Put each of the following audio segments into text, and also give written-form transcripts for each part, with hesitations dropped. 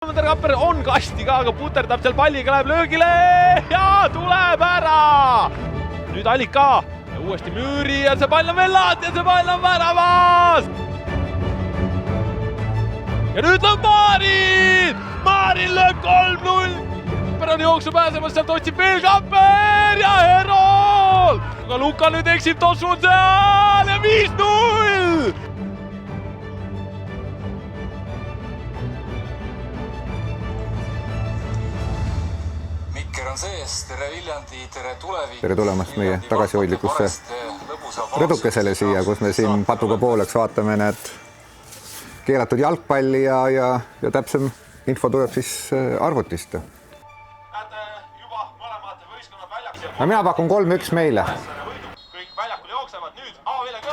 Kapper on kasti ka, aga puterdab seal palliga, läheb löögile ja tuleb ära. Nüüd Allika ja uuesti Müüri ja see pall on veel laat ja see pall on väravas. Ja nüüd lööb Maarin! Maarin lööb 3-0. Kapper on jooksu pääsemas, sealt otsib veel Kapper ja Herol. Aga Luka nüüd eksib, Tossu on seal ja 5-0. On sees, tere Viljandi, tere tulevik. Tere tulemast meie tagasihoidlikusse rõdukesele siia, kus me siin patuga pooleks vaatame need keelatud jalgpalli ja täpsem info tuleb siis arvutist. Näete juba mõlemad võistkonnad väljakus. No mina pakun 3-1 meile. Kõik väljakul jooksevad nüüd.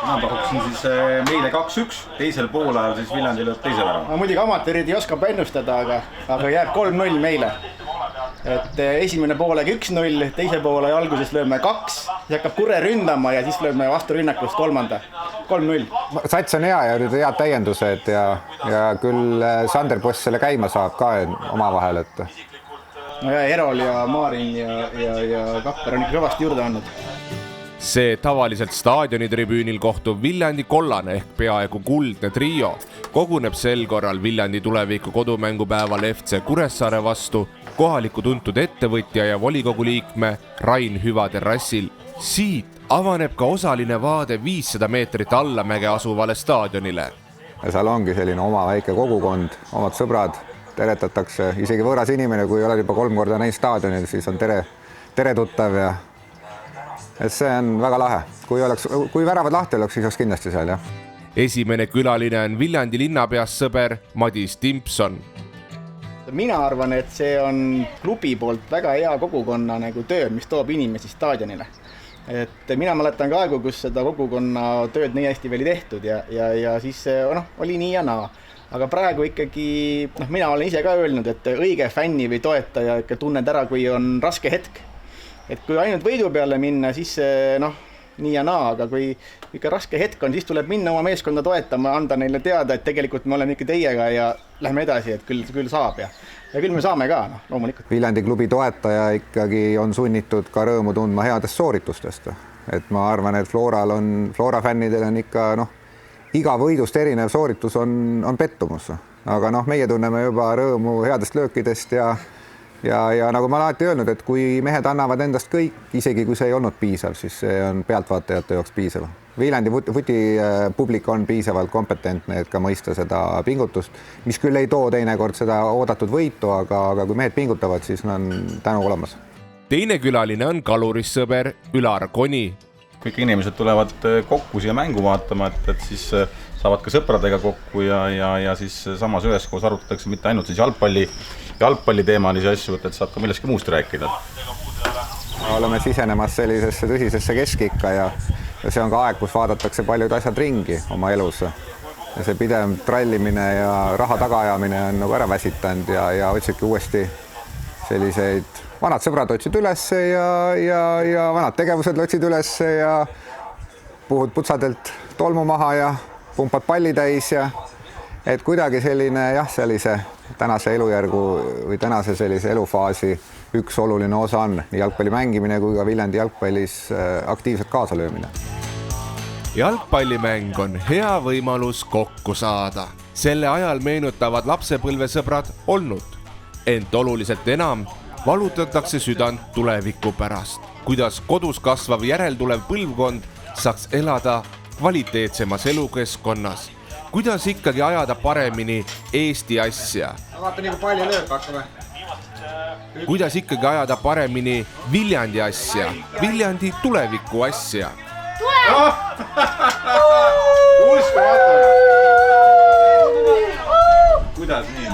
Ma pakuksin siis meile 2-1, teisel poolajal siis Viljandi lööb teisel ära. Muidugi amatöörid ei oska ennustada, aga jääb 3-0 meile. Et esimene poolega 1-0, teise poole alguses lööme 2, siis hakkab Kurre ründama ja siis lööme vastu rünnakust kolmanda. 3-0. Sats on hea ja head täiendused ja küll Sander Poss selle käima saab ka omavahel. No ja Herol ja Maarin ja Kapper on ikka kõvasti juurde andnud. See tavaliselt staadioni tribüünil kohtuv Viljandi kollane ehk peaaegu kuldne trio koguneb sel korral Viljandi tuleviku kodumängupäeval FC Kuressaare vastu kohaliku tuntud ettevõtja ja volikogu liikme Rain Hüva terrassil. Siit avaneb ka osaline vaade 500 meetrit allamäge asuvale staadionile. Ja seal ongi selline oma väike kogukond, omad sõbrad, teretatakse. Isegi võõras inimene, kui oled juba 3 korda näinud staadionil, siis on tere tuttav ja et see on väga lahe. Kui väravad lahti oleks, siis oleks kindlasti seal, jah. Esimene külaline on Viljandi linnapeast sõber Madis Timpson. Mina arvan, et see on klubi poolt väga hea kogukonna töö, mis toob inimesi staadionile. Et mina mäletan ka aegu, kus seda kogukonna tööd nii hästi veel ei tehtud ja siis oli nii ja naa. Aga praegu ikkagi, mina olen ise ka öelnud, et õige fänni või toetaja ikka tunned ära, kui on raske hetk. Et kui ainult võidu peale minna, siis nii ja naa, aga kui ikka raske hetk on, siis tuleb minna oma meeskonda toetama, anda neile teada, et tegelikult me oleme ikka teiega ja lähme edasi, et küll saab ja küll me saame ka, loomulikult. Viljandi klubi toetaja ikkagi on sunnitud ka rõõmu tundma headest sooritustest. Et ma arvan, et Flora fännidel on ikka, iga võidust erinev sooritus on pettumus. Aga meie tunneme juba rõõmu headest löökidest ja nagu ma alati öelnud, et kui mehed annavad endast kõik, isegi kui see ei olnud piisav, siis see on pealtvaatajate jaoks piisav. Viljandi publik on piisavalt kompetentne, et ka mõista seda pingutust, mis küll ei too teinekord seda oodatud võitu, aga kui mehed pingutavad, siis on tänu olemas. Teine külaline on kalurissõber Ülar Koni. Kõik inimesed tulevad kokku siia mängu vaatama, et siis saavad ka sõpradega kokku ja siis samas üheskoos arutatakse mitte ainult siis jalgpalli teemalisi asju, et saab ka millestki muust rääkida. Oleme sisenemas sellisesse tõsisesse keskikka ja see on ka aeg, kus vaadatakse paljud asjad ringi oma elus. Ja see pidev trallimine ja raha tagaajamine on nagu ära väsitanud ja otsidki uuesti selliseid vanad sõbrad otsid ülesse ja vanad tegevused otsid ülesse ja puhud putsadelt tolmu maha ja pumpad palli täis ja et kuidagi selline sellise tänase elujärgu või tänase sellise elufaasi üks oluline osa on nii jalgpalli mängimine kui ka Viljandi jalgpallis aktiivselt kaasalöömine. Jalgpallimäng on hea võimalus kokku saada. Selle ajal meenutavad lapsepõlvesõbrad olnud, ent oluliselt enam valutatakse südant tuleviku pärast, kuidas kodus kasvav järeltulev põlvkond saaks elada kvaliteetsemas elukeskkonnas, kuidas ikkagi ajada paremini Eesti asja. Vaata nii palju lööb hakkame. Kuidas ikkagi ajada paremini Viljandi asja, Viljandi tuleviku asja. Kuidas nii?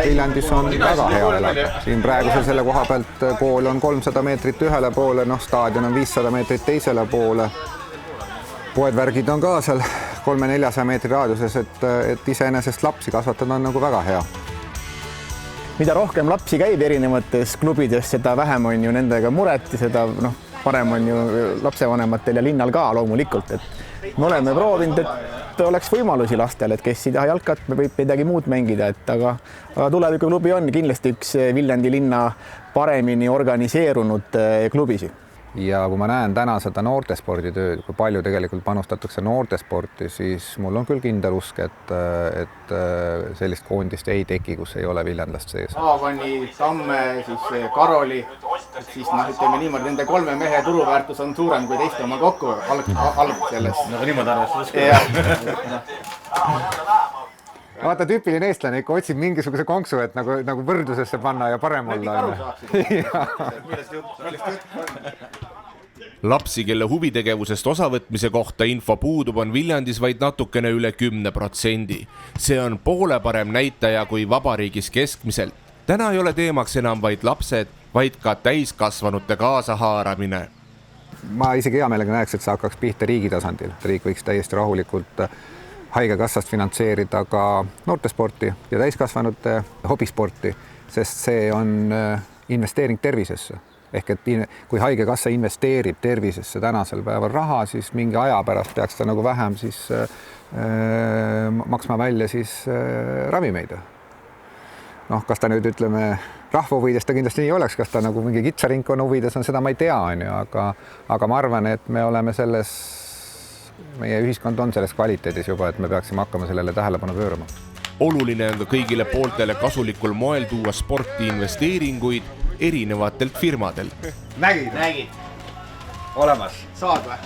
Viljandis on väga hea elada. Siin praeguse selle koha pealt kool on 300 meetrit ühele poole, staadion on 500 meetrit teisele poole. Poedvärgid on ka seal 300-400 meetri raadiuses, et iseenesest lapsi kasvatada on nagu väga hea. Mida rohkem lapsi käib erinevates klubides, seda vähem on ju nendega muret ja seda parem on ju lapsevanematel ja linnal ka loomulikult, et me oleme proovinud, et oleks võimalusi lastel, et kes ei taha jalkat, võib midagi muud mängida, et aga tulevikuklubi on kindlasti üks Viljandi linna paremini organiseerunud klubisid. Ja kui ma näen täna seda noortesporditööd, kui palju tegelikult panustatakse noortesporti, siis mul on küll kindel usk, et sellist koondist ei teki, kus ei ole viljandlast sees. Aavani, Tamme, siis Karoli, siis ütleme niimoodi, nende 3 mehe turuväärtus on suurem kui teiste oma kokku alg selles. Nagu niimoodi arvestades. Vaata, tüüpiline eestlane ikka otsib mingisuguse konksu, et nagu võrdlusesse panna ja parem olla. Lapsi, kelle huvitegevusest osavõtmise kohta info puudub, on Viljandis vaid natukene üle 10%. See on poole parem näitaja kui vabariigis keskmiselt. Täna ei ole teemaks enam vaid lapsed, vaid ka täiskasvanute kaasahaaramine. Ma isegi hea meelega näeks, et see hakkaks pihta riigi tasandil. Riik võiks täiesti rahulikult haigekassast finantseerida ka noortesporti ja täiskasvanute hobisporti, sest see on investeering tervisesse. Ehk et kui haigekassa investeerib tervisesse tänasel päeval raha, siis mingi aja pärast peaks ta nagu vähem siis maksma välja siis ravimeid. Noh, kas ta nüüd ütleme rahva huvides ta kindlasti nii oleks, kas ta nagu mingi kitsaringkonna huvides on, seda ma ei tea, aga ma arvan, et me oleme meie ühiskond on selles kvaliteedis juba, et me peaksime hakkama sellele tähelepanu pöörama. Oluline on ka kõigile pooltele kasulikul moel tuua sporti investeeringuid erinevatelt firmadelt. Nägid. Olemas. Saad või?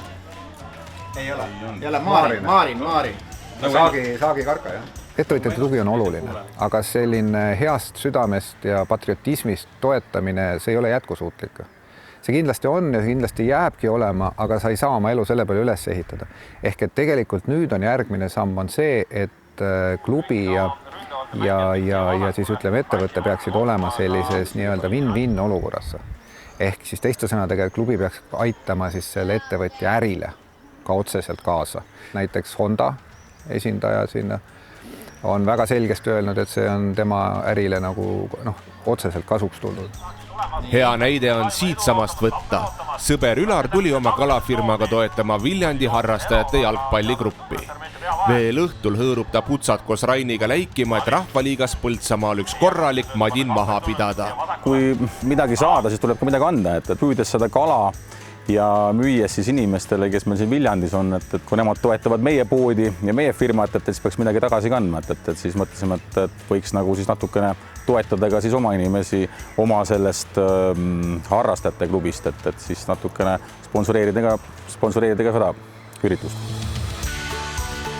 Ei ole. Ei ole Maarin. Saagi karka, jah. Ettevõtjate tugi on oluline, aga selline heast südamest ja patriotismist toetamine, see ei ole jätkusuutlik. See kindlasti on ja kindlasti jääbki olema, aga sa ei saa oma elu selle peale üles ehitada. Ehk et tegelikult nüüd on järgmine samm on see, et klubi ja siis ütleme ettevõtte peaksid olema sellises nii-öelda win-win olukorras. Ehk siis teiste sõnadega klubi peaks aitama siis selle ettevõtja ärile ka otseselt kaasa. Näiteks Honda esindaja sinna on väga selgesti öelnud, et see on tema ärile nagu otseselt kasuks tulnud. Hea näide on siitsamast võtta. Sõber Ülar tuli oma kalafirmaga toetama Viljandi harrastajate jalgpalligruppi. Veel õhtul hõõrub ta putsad koos Rainiga läikima, et Rahvaliigas Põltsamaal üks korralik madin maha pidada. Kui midagi saada, siis tuleb ka midagi anda, et püüdes seda kala ja müües siis inimestele, kes meil siin Viljandis on, et kui nemad toetavad meie poodi ja meie firmat, et siis peaks midagi tagasi kandma, et siis mõtlesime, et võiks nagu siis natukene toetada ka siis oma inimesi oma sellest harrastajate klubist, et siis natukene sponsoreerida ka seda üritust.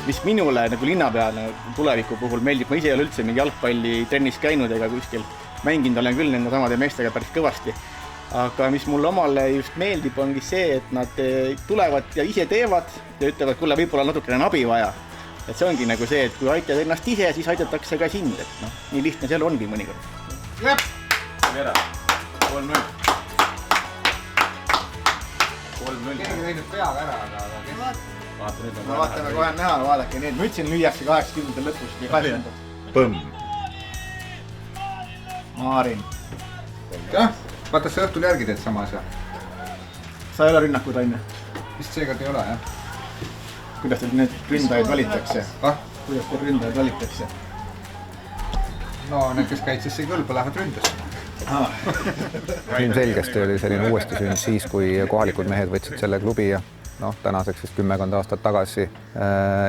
Mis minule nagu linnapeale tuleviku puhul meeldib, ma ise ei ole üldse mingi jalgpalli trennis käinud ega kuskil mänginud, olen küll nende samade meestega päris kõvasti. Aga mis mulle omale just meeldib, ongi see, et nad tulevad ja ise teevad ja ütlevad, kuule, võib-olla natukene abi vaja. Et see ongi nagu see, et kui aitad ennast ise, siis aitatakse ka sind. Et nii lihtne seal ongi mõnikord. Jep! 3-0. Keegi teinud peaga ära, aga Ma vaatame kohe näha, vaadake need. Ma ütlesin lüüakse 80. lõpust ja 80. Põmm! Maarin. Jah, vaata see õhtul järgi teed sama asja. Sa ei ole rünnakud, on ju? Vist seega ei ole, jah. Kuidas teil need ründajaid valitakse? Kuidas teil ründajad valitakse? No need, kes kaitsesse ei kõlba, lähevad ründesse. Selgesti oli selline uuesti sünd siis, kui kohalikud mehed võtsid selle klubi ja tänaseks siis 10 aastat tagasi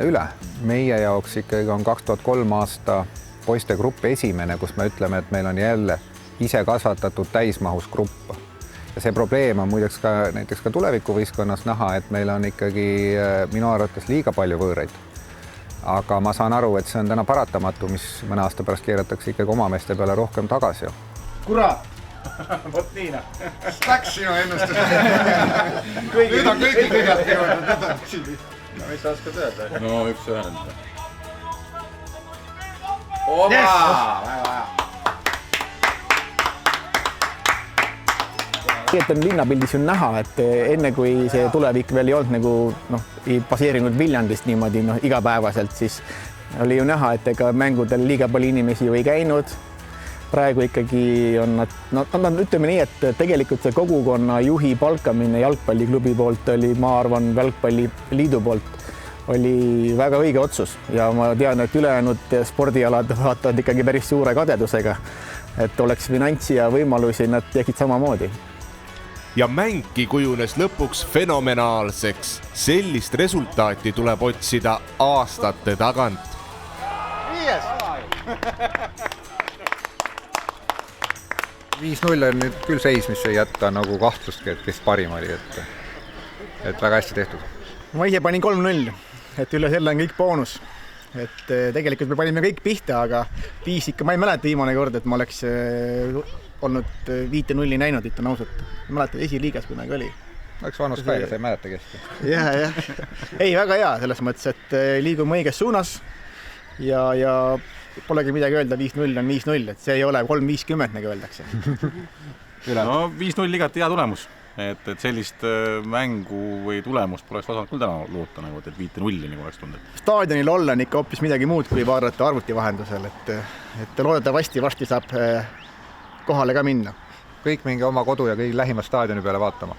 üle. Meie jaoks ikkagi on 2003 aasta poiste grupp esimene, kus me ütleme, et meil on jälle ise kasvatatud täismahus grupp. Ja see probleem on muideks ka näiteks ka tulevikuvõistkonnas näha, et meil on ikkagi minu arvates liiga palju võõraid. Aga ma saan aru, et see on täna paratamatu, mis mõne aasta pärast keeratakse ikkagi oma meeste peale rohkem tagasi. Kurat! Vot Niina! Läks sinu ennustus! Nüüd on kõigi kõigelt jõudnud. No mis sa oskad öelda? No üks ühend. Oma! Väga hea! Et on linnapildis ju näha, et enne kui see tulevik veel ei olnud nagu ei baseerinud Viljandist niimoodi igapäevaselt, siis oli ju näha, et ega mängudel liiga palju inimesi ju ei käinud. praegu ikkagi on nad ütleme nii, et tegelikult see kogukonna juhi palkamine jalgpalliklubi poolt oli, ma arvan, jalgpalliliidu poolt oli väga õige otsus ja ma tean, et ülejäänud spordialad vaatavad ikkagi päris suure kadedusega, et oleks finantsi ja võimalusi, nad tegid samamoodi. Ja mängki kujunes lõpuks fenomenaalseks. Sellist resultaati tuleb otsida aastate tagant. 5-0 on nüüd küll seis, mis ei jätta nagu kahtlustki, et kes parim oli, et väga hästi tehtud. Ma ise panin 3-0, et üle selle on kõik boonus. Et tegelikult me panime kõik pihta, aga 5 ikka, ma ei mäleta viimane kord, et ma oleks olnud 5-0 näinud, ütlen ausalt. Ma mäletan, esiliigas kunagi oli. Oleks vanus ka, ega sa ei mäleta kesti. Jah. Ei, väga hea selles mõttes, et liigume õiges suunas ja polegi midagi öelda, 5-0 on 5-0, et see ei ole 3-50, nagu öeldakse. No 5-0 igati hea tulemus. Et sellist mängu või tulemust poleks osanud küll täna loota, nagu, et 5-0 nagu oleks tundnud. Staadionil olla on ikka hoopis midagi muud, kui vaadata arvuti vahendusel, et loodetavasti varsti saab kohale ka minna. Kõik mingi oma kodu ja kõik lähima staadioni peale vaatama.